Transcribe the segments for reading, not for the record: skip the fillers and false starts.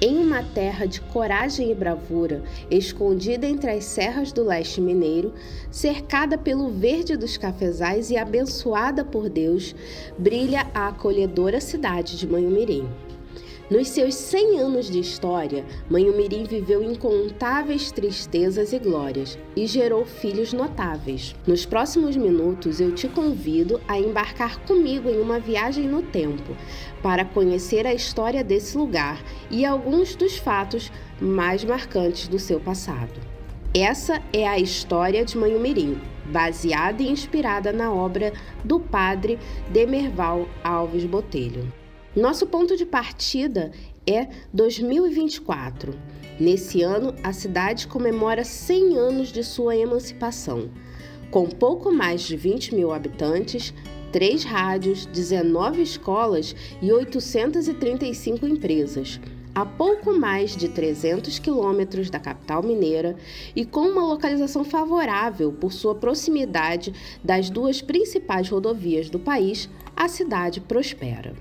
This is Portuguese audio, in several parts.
Em uma terra de coragem e bravura, escondida entre as serras do leste mineiro, cercada pelo verde dos cafezais e abençoada por Deus, brilha a acolhedora cidade de Manhumirim. Nos seus 100 anos de história, Manhumirim viveu incontáveis tristezas e glórias e gerou filhos notáveis. Nos próximos minutos, eu te convido a embarcar comigo em uma viagem no tempo para conhecer a história desse lugar e alguns dos fatos mais marcantes do seu passado. Essa é a história de Manhumirim, baseada e inspirada na obra do padre Demerval Alves Botelho. Nosso ponto de partida é 2024. Nesse ano, a cidade comemora 100 anos de sua emancipação. Com pouco mais de 20 mil habitantes, 3 rádios, 19 escolas e 835 empresas. A pouco mais de 300 quilômetros da capital mineira e com uma localização favorável por sua proximidade das 2 principais rodovias do país, a cidade prospera.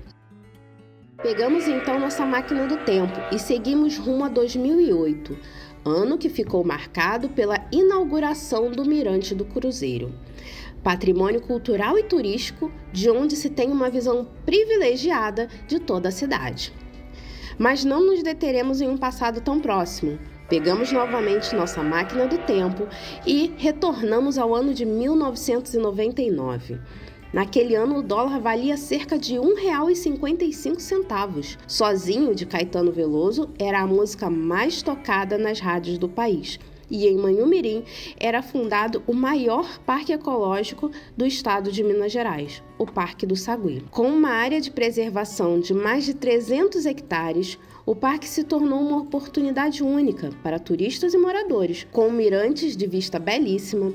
Pegamos então nossa máquina do tempo e seguimos rumo a 2008, ano que ficou marcado pela inauguração do Mirante do Cruzeiro. Patrimônio cultural e turístico, de onde se tem uma visão privilegiada de toda a cidade. Mas não nos deteremos em um passado tão próximo. Pegamos novamente nossa máquina do tempo e retornamos ao ano de 1999. Naquele ano, o dólar valia cerca de R$ 1,55. Sozinho, de Caetano Veloso, era a música mais tocada nas rádios do país. E em Manhumirim era fundado o maior parque ecológico do estado de Minas Gerais, o Parque do Sagui. Com uma área de preservação de mais de 300 hectares, o parque se tornou uma oportunidade única para turistas e moradores, com mirantes de vista belíssima,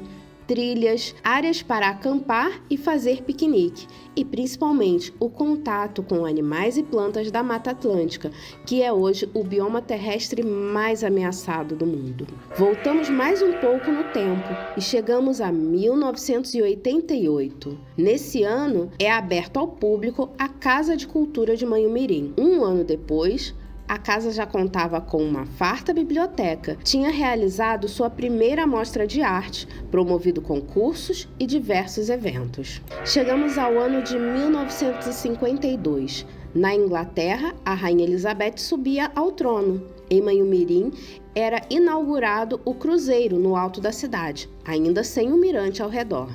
trilhas, áreas para acampar e fazer piquenique e, principalmente, o contato com animais e plantas da Mata Atlântica, que é hoje o bioma terrestre mais ameaçado do mundo. Voltamos mais um pouco no tempo e chegamos a 1988. Nesse ano, é aberto ao público a Casa de Cultura de Manhumirim. Um ano depois, a casa já contava com uma farta biblioteca, tinha realizado sua primeira mostra de arte, promovido concursos e diversos eventos. Chegamos ao ano de 1952. Na Inglaterra, a Rainha Elizabeth subia ao trono. Em Manhumirim, era inaugurado o Cruzeiro no alto da cidade, ainda sem um mirante ao redor.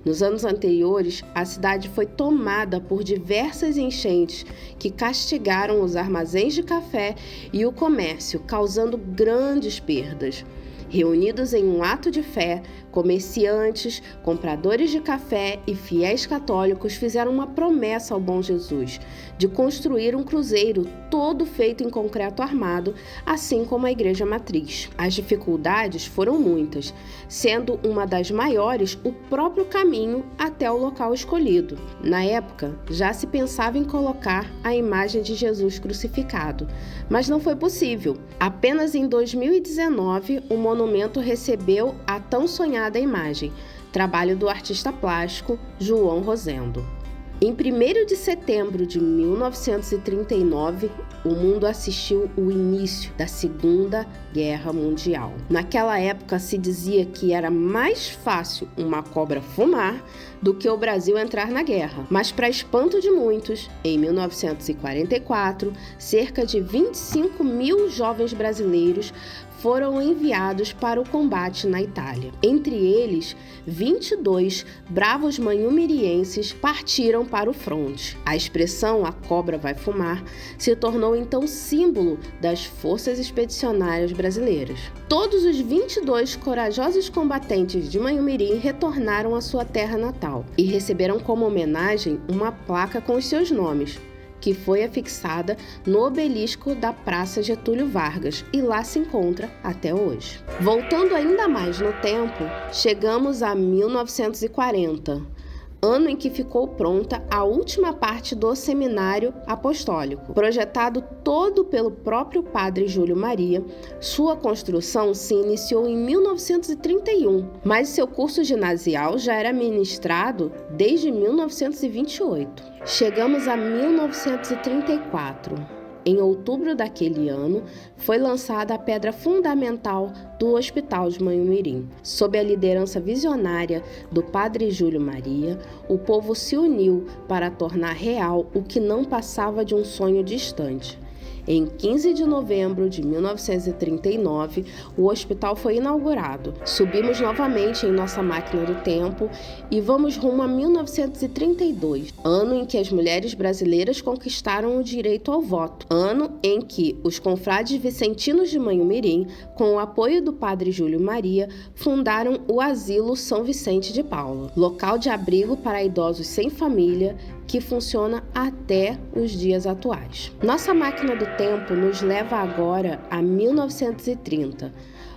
Nos anos anteriores, a cidade foi tomada por diversas enchentes que castigaram os armazéns de café e o comércio, causando grandes perdas. Reunidos em um ato de fé, comerciantes, compradores de café e fiéis católicos fizeram uma promessa ao bom Jesus de construir um cruzeiro todo feito em concreto armado, assim como a igreja matriz. As dificuldades foram muitas, sendo uma das maiores o próprio caminho até o local escolhido. Na época, já se pensava em colocar a imagem de Jesus crucificado, mas não foi possível. Apenas em 2019, o monumento recebeu a tão sonhada imagem, trabalho do artista plástico João Rosendo. Em 1º de setembro de 1939, o mundo assistiu o início da Segunda Guerra Mundial. Naquela época se dizia que era mais fácil uma cobra fumar do que o Brasil entrar na guerra. Mas, para espanto de muitos, em 1944, cerca de 25 mil jovens brasileiros foram enviados para o combate na Itália. Entre eles, 22 bravos manhumirienses partiram para o fronte. A expressão "a cobra vai fumar" se tornou então símbolo das forças expedicionárias brasileiras. Todos os 22 corajosos combatentes de Manhumirim retornaram à sua terra natal e receberam como homenagem uma placa com os seus nomes, que foi afixada no obelisco da Praça Getúlio Vargas e lá se encontra até hoje. Voltando ainda mais no tempo, chegamos a 1940, ano em que ficou pronta a última parte do Seminário Apostólico. Projetado todo pelo próprio padre Júlio Maria, sua construção se iniciou em 1931, mas seu curso ginasial já era ministrado desde 1928. Chegamos a 1934. em outubro daquele ano, foi lançada a pedra fundamental do Hospital de Manhumirim. Sob a liderança visionária do Padre Júlio Maria, o povo se uniu para tornar real o que não passava de um sonho distante. Em 15 de novembro de 1939, o hospital foi inaugurado. Subimos novamente em nossa máquina do tempo e vamos rumo a 1932, ano em que as mulheres brasileiras conquistaram o direito ao voto, ano em que os confrades vicentinos de Manhumirim, com o apoio do Padre Júlio Maria, fundaram o Asilo São Vicente de Paula, local de abrigo para idosos sem família, que funciona até os dias atuais. Nossa máquina do tempo nos leva agora a 1930,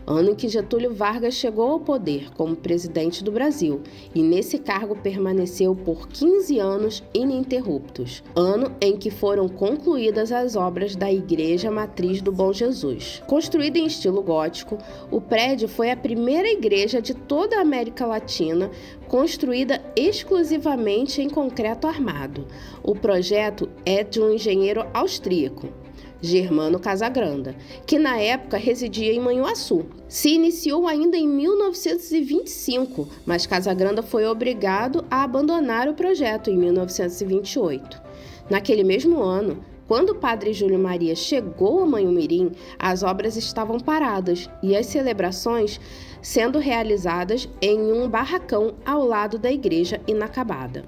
ano em que Getúlio Vargas chegou ao poder como presidente do Brasil e nesse cargo permaneceu por 15 anos ininterruptos, ano em que foram concluídas as obras da Igreja Matriz do Bom Jesus. Construída em estilo gótico, o prédio foi a primeira igreja de toda a América Latina construída exclusivamente em concreto armado. O projeto é de um engenheiro austríaco, Germano Casagranda, que na época residia em Manhuaçu. Se iniciou ainda em 1925, mas Casagranda foi obrigado a abandonar o projeto em 1928. Naquele mesmo ano, quando o Padre Júlio Maria chegou a Manhumirim, as obras estavam paradas e as celebrações sendo realizadas em um barracão ao lado da igreja inacabada.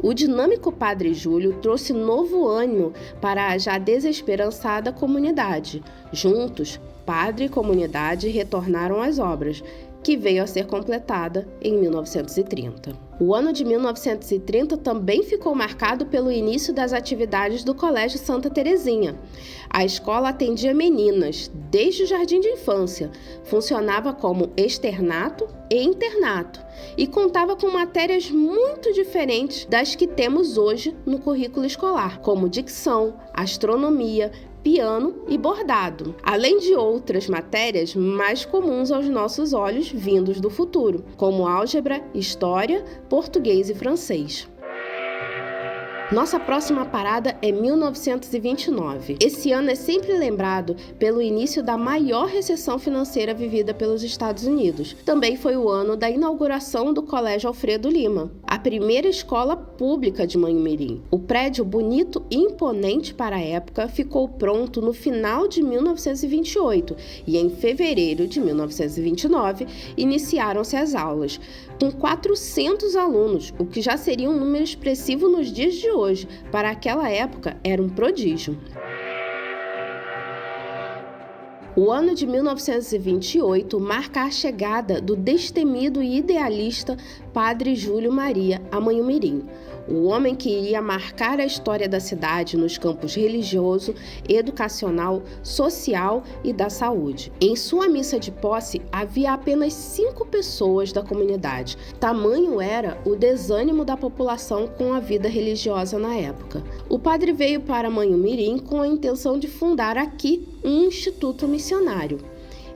O dinâmico Padre Júlio trouxe novo ânimo para a já desesperançada comunidade. Juntos, padre e comunidade retornaram às obras, que veio a ser completada em 1930. O ano de 1930 também ficou marcado pelo início das atividades do Colégio Santa Terezinha. A escola atendia meninas desde o jardim de infância, funcionava como externato e internato e contava com matérias muito diferentes das que temos hoje no currículo escolar, como dicção, astronomia, piano e bordado, além de outras matérias mais comuns aos nossos olhos vindos do futuro, como álgebra, história, português e francês. Nossa próxima parada é 1929. Esse ano é sempre lembrado pelo início da maior recessão financeira vivida pelos Estados Unidos. Também foi o ano da inauguração do Colégio Alfredo Lima, a primeira escola pública de Manhumirim. O prédio, bonito e imponente para a época, ficou pronto no final de 1928 e em fevereiro de 1929 iniciaram-se as aulas, com 400 alunos, o que já seria um número expressivo nos dias de hoje. Para aquela época, era um prodígio. O ano de 1928 marca a chegada do destemido e idealista Padre Júlio Maria a Manhumirim, o homem que iria marcar a história da cidade nos campos religioso, educacional, social e da saúde. Em sua missa de posse, havia apenas 5 pessoas da comunidade. Tamanho era o desânimo da população com a vida religiosa na época. O padre veio para Manhumirim com a intenção de fundar aqui um instituto missionário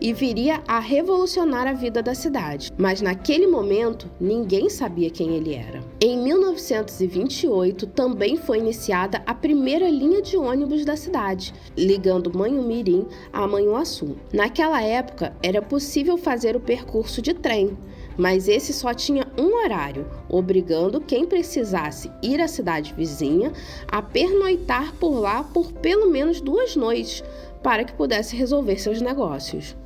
e viria a revolucionar a vida da cidade. Mas naquele momento, ninguém sabia quem ele era. Em 1928, também foi iniciada a primeira linha de ônibus da cidade, ligando Manhumirim a Manhuaçu. Naquela época, era possível fazer o percurso de trem, mas esse só tinha um horário, obrigando quem precisasse ir à cidade vizinha a pernoitar por lá por pelo menos 2 noites, para que pudesse resolver seus negócios.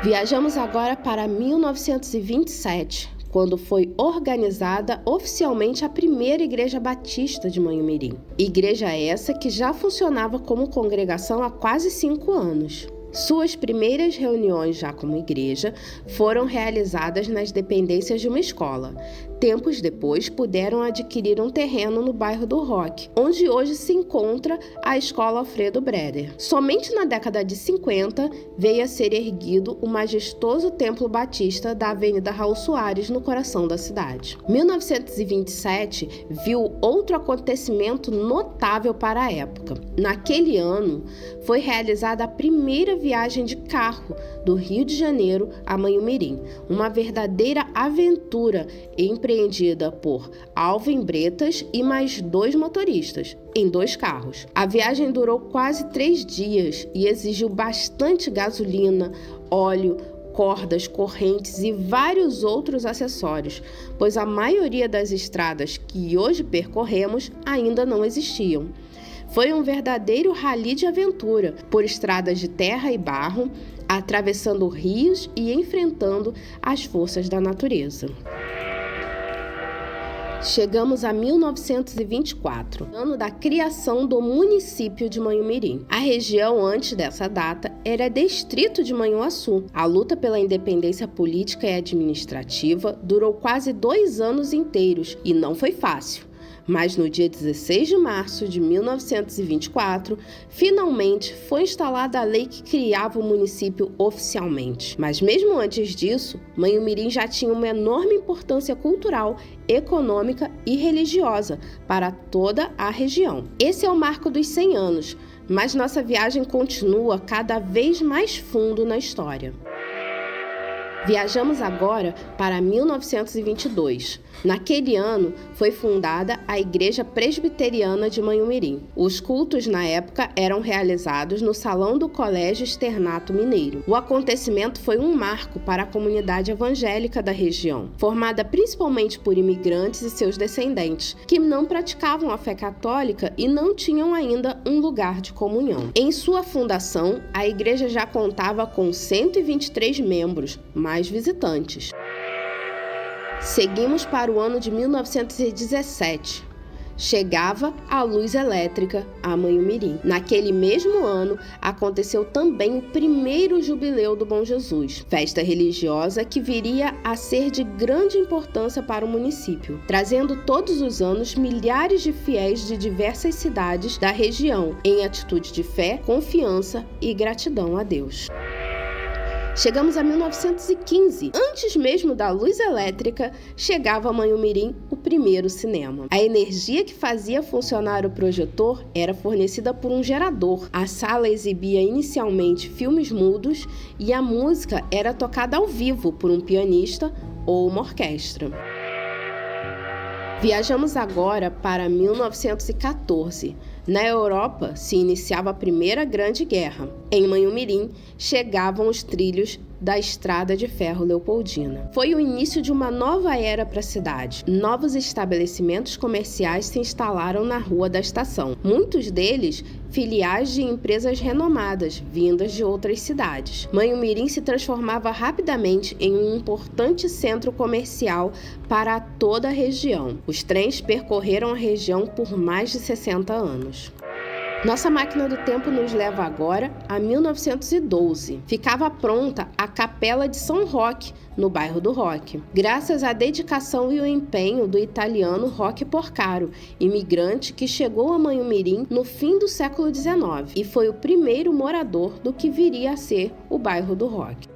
Viajamos agora para 1927, quando foi organizada oficialmente a primeira Igreja Batista de Manhumirim. Igreja essa que já funcionava como congregação há quase 5 anos. Suas primeiras reuniões já como igreja foram realizadas nas dependências de uma escola. Tempos depois, puderam adquirir um terreno no bairro do Roque, onde hoje se encontra a Escola Alfredo Breder. Somente na década de 50 veio a ser erguido o majestoso Templo Batista da Avenida Raul Soares, no coração da cidade. 1927 viu outro acontecimento notável para a época. Naquele ano, foi realizada a primeira viagem de carro do Rio de Janeiro a Manhumirim, uma verdadeira aventura empreendida por Alvin Bretas e mais 2 motoristas, em 2 carros. A viagem durou quase 3 dias e exigiu bastante gasolina, óleo, cordas, correntes e vários outros acessórios, pois a maioria das estradas que hoje percorremos ainda não existiam. Foi um verdadeiro rally de aventura, por estradas de terra e barro, atravessando rios e enfrentando as forças da natureza. Chegamos a 1924, ano da criação do município de Manhumirim. A região antes dessa data era distrito de Manhuaçu. A luta pela independência política e administrativa durou quase 2 anos inteiros e não foi fácil. Mas no dia 16 de março de 1924, finalmente foi instalada a lei que criava o município oficialmente. Mas mesmo antes disso, Manhumirim já tinha uma enorme importância cultural, econômica e religiosa para toda a região. Esse é o marco dos 100 anos, mas nossa viagem continua cada vez mais fundo na história. Viajamos agora para 1922. Naquele ano, foi fundada a Igreja Presbiteriana de Manhumirim. Os cultos, na época, eram realizados no Salão do Colégio Externato Mineiro. O acontecimento foi um marco para a comunidade evangélica da região, formada principalmente por imigrantes e seus descendentes, que não praticavam a fé católica e não tinham ainda um lugar de comunhão. Em sua fundação, a igreja já contava com 123 membros, mais visitantes. Seguimos para o ano de 1917. Chegava a luz elétrica a Manhumirim. Naquele mesmo ano, aconteceu também o primeiro Jubileu do Bom Jesus, festa religiosa que viria a ser de grande importância para o município, trazendo todos os anos milhares de fiéis de diversas cidades da região, em atitude de fé, confiança e gratidão a Deus. Chegamos a 1915. Antes mesmo da luz elétrica, chegava a Manhumirim o primeiro cinema. A energia que fazia funcionar o projetor era fornecida por um gerador. A sala exibia inicialmente filmes mudos e a música era tocada ao vivo por um pianista ou uma orquestra. Viajamos agora para 1914. Na Europa, se iniciava a Primeira Grande Guerra. Em Manhumirim, chegavam os trilhos da Estrada de Ferro Leopoldina. Foi o início de uma nova era para a cidade. Novos estabelecimentos comerciais se instalaram na Rua da Estação. Muitos deles filiais de empresas renomadas, vindas de outras cidades. Manhumirim se transformava rapidamente em um importante centro comercial para toda a região. Os trens percorreram a região por mais de 60 anos. Nossa máquina do tempo nos leva agora a 1912. Ficava pronta a Capela de São Roque, no bairro do Roque, graças à dedicação e o empenho do italiano Roque Porcaro, imigrante que chegou a Manhumirim no fim do século XIX e foi o primeiro morador do que viria a ser o bairro do Roque.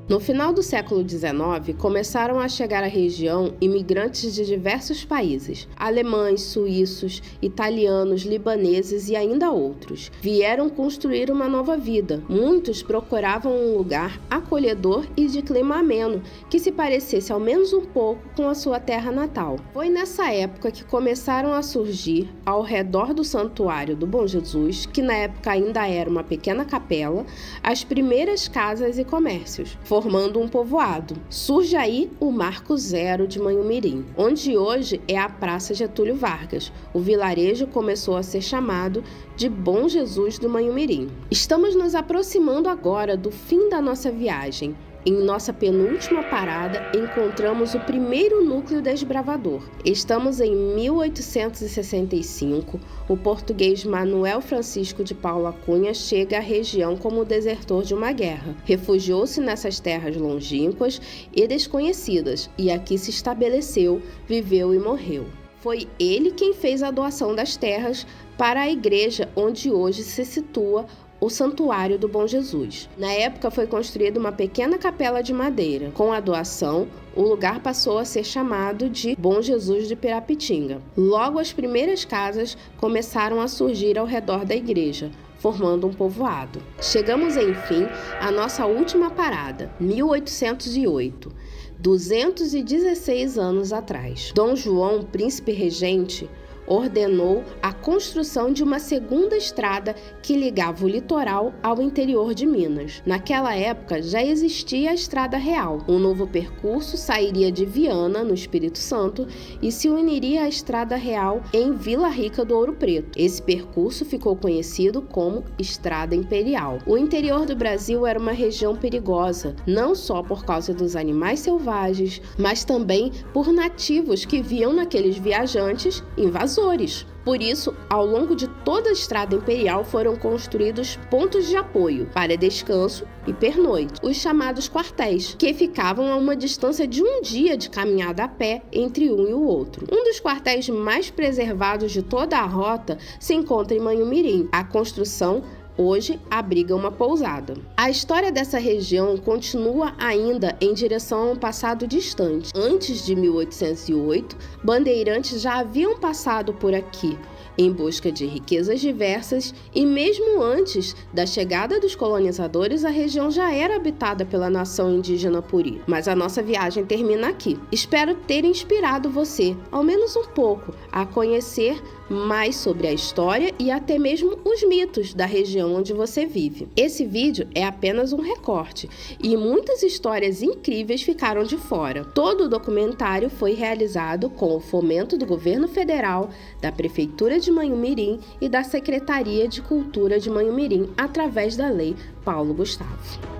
No final do século XIX, começaram a chegar à região imigrantes de diversos países, alemães, suíços, italianos, libaneses e ainda outros. Vieram construir uma nova vida. Muitos procuravam um lugar acolhedor e de clima ameno, que se parecesse ao menos um pouco com a sua terra natal. Foi nessa época que começaram a surgir, ao redor do Santuário do Bom Jesus, que na época ainda era uma pequena capela, as primeiras casas e comércios, formando um povoado. Surge aí o Marco Zero de Manhumirim, onde hoje é a Praça Getúlio Vargas. O vilarejo começou a ser chamado de Bom Jesus do Manhumirim. Estamos nos aproximando agora do fim da nossa viagem. Em nossa penúltima parada, encontramos o primeiro núcleo desbravador. Estamos em 1865. O português Manuel Francisco de Paula Cunha chega à região como desertor de uma guerra. Refugiou-se nessas terras longínquas e desconhecidas, e aqui se estabeleceu, viveu e morreu. Foi ele quem fez a doação das terras para a igreja onde hoje se situa o Santuário do Bom Jesus. Na época foi construída uma pequena capela de madeira. Com a doação, o lugar passou a ser chamado de Bom Jesus de Pirapitinga. Logo as primeiras casas começaram a surgir ao redor da igreja, formando um povoado. Chegamos, enfim, à nossa última parada, 1808, 216 anos atrás. Dom João, príncipe regente, ordenou a construção de uma segunda estrada que ligava o litoral ao interior de Minas. Naquela época já existia a Estrada Real. Um novo percurso sairia de Viana, no Espírito Santo, e se uniria à Estrada Real em Vila Rica do Ouro Preto. Esse percurso ficou conhecido como Estrada Imperial. O interior do Brasil era uma região perigosa, não só por causa dos animais selvagens, mas também por nativos que viam naqueles viajantes invasores. Por isso, ao longo de toda a Estrada Imperial foram construídos pontos de apoio para descanso e pernoite, os chamados quartéis, que ficavam a uma distância de um dia de caminhada a pé entre um e o outro. Um dos quartéis mais preservados de toda a rota se encontra em Manhumirim. A construção hoje abriga uma pousada. A história dessa região continua ainda em direção a um passado distante. Antes de 1808, bandeirantes já haviam passado por aqui em busca de riquezas diversas e mesmo antes da chegada dos colonizadores, a região já era habitada pela nação indígena Puri. Mas a nossa viagem termina aqui. Espero ter inspirado você, ao menos um pouco, a conhecer mais sobre a história e até mesmo os mitos da região onde você vive. Esse vídeo é apenas um recorte e muitas histórias incríveis ficaram de fora. Todo o documentário foi realizado com o fomento do governo federal, da Prefeitura de Manhumirim e da Secretaria de Cultura de Manhumirim através da Lei Paulo Gustavo.